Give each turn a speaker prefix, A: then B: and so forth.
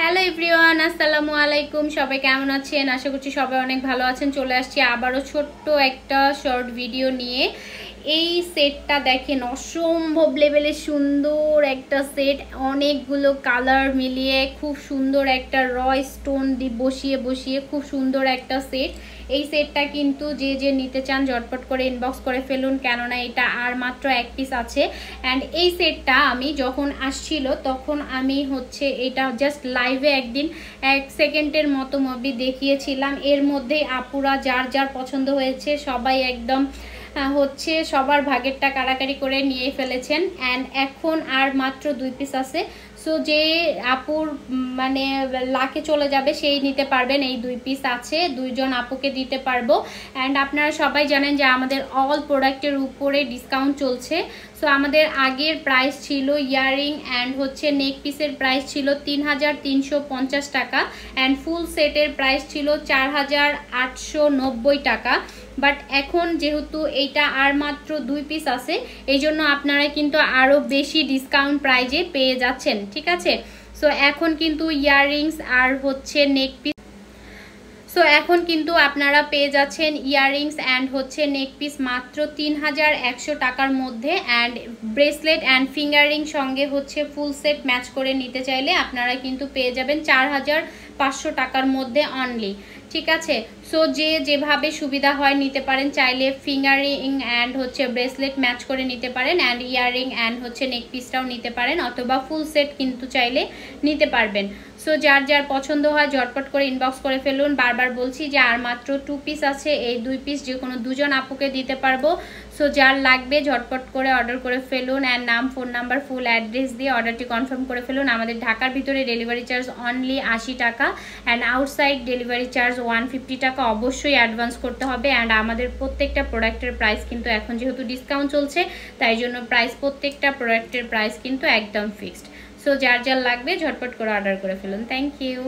A: Hello everyone, আসসালামু আলাইকুম। সবাই কেমন আছেন? আশা করছি সবাই অনেক ভালো আছেন। চলে আসছি আবারও ছোট্ট একটা শর্ট ভিডিও নিয়ে। এই সেটটা দেখেন, অসম্ভব লেভেলের সুন্দর একটা সেট, অনেকগুলো কালার মিলিয়ে খুব সুন্দর একটা র স্টোন দিয়ে বসিয়ে বসিয়ে খুব সুন্দর একটা সেট। এই সেটটা কিন্তু যে নিতে চান ঝটপট করে ইনবক্স করে ফেলুন, কেননা এটা আর মাত্র এক পিস আছে। অ্যান্ড এই সেটটা আমি যখন আসছিল তখন আমি এটা জাস্ট লাইভে একদিন 1 সেকেন্ডের মতো মুভি দেখিয়েছিলাম। এর মধ্যেই আপুরা যার যার পছন্দ হয়েছে সবাই একদম সবার ভাগেরটা কাড়াকাড়ি করে নিয়ে ফেলেছেন। অ্যান্ড এখন আর মাত্র 2 পিস আছে। সো যে আপুর মানে লাকে চলে যাবে সেই নিতে পারবেন। এই 2 পিস আছে, 2 জন আপুকে দিতে পারবো। অ্যান্ড আপনারা সবাই জানেন যে আমাদের অল প্রোডাক্টের উপরে ডিসকাউন্ট চলছে। সো আমাদের আগের প্রাইস ছিল ইয়াররিং অ্যান্ড নেক পিসের প্রাইস ছিল 3350 টাকা, অ্যান্ড ফুল সেটের প্রাইস ছিল 4890 টাকা। বাট এখন যেহেতু এইটা আর মাত্র 2 পিস আছে, এই জন্য আপনারা কিন্তু আরও বেশি ডিসকাউন্ট প্রাইজে পেয়ে যাচ্ছেন, ঠিক আছে? সো এখন কিন্তু ইয়াররিংস আর নেক পিস এখন কিন্তু আপনারা পেয়ে যাচ্ছেন ইয়াররিংস অ্যান্ড নেক পিস মাত্র 3100 টাকার মধ্যে। অ্যান্ড ব্রেসলেট অ্যান্ড ফিঙ্গারিং সঙ্গে ফুল সেট ম্যাচ করে নিতে চাইলে আপনারা কিন্তু পেয়ে যাবেন 4500 টাকার মধ্যে অনলি, ঠিক আছে? সো যেভাবে সুবিধা হয় নিতে পারেন। চাইলে ফিঙ্গারিং অ্যান্ড ব্রেসলেট ম্যাচ করে নিতে পারেন, অ্যান্ড ইয়াররিং অ্যান্ড নেক পিসটাও নিতে পারেন, অথবা ফুল সেট কিন্তু চাইলে নিতে পারবেন। সো যার যার পছন্দ হয় ঝটপট করে ইনবক্স করে ফেলুন। বারবার বলছি যে আর মাত্র 2 পিস আছে, এই 2 পিস যে কোনো 2 জন আপুকে দিতে পারবো। সো যার লাগবে ঝটপট করে অর্ডার করে ফেলুন, অ্যান্ড নাম, ফোন নাম্বার, ফুল অ্যাড্রেস দিয়ে অর্ডারটি কনফার্ম করে ফেলুন। আমাদের ঢাকার ভিতরে ডেলিভারি চার্জ অনলি 80 টাকা, অ্যান্ড আউটসাইড ডেলিভারি চার্জ 150 টাকা অবশ্যই অ্যাডভান্স করতে হবে। অ্যান্ড আমাদের প্রত্যেকটা প্রোডাক্টের প্রাইস কিন্তু এখন যেহেতু ডিসকাউন্ট চলছে, তাই জন্য প্রত্যেকটা প্রোডাক্টের প্রাইস কিন্তু একদম ফিক্সড। সো যার যার লাগবে ঝটপট করে অর্ডার করে ফেলুন। Thank you.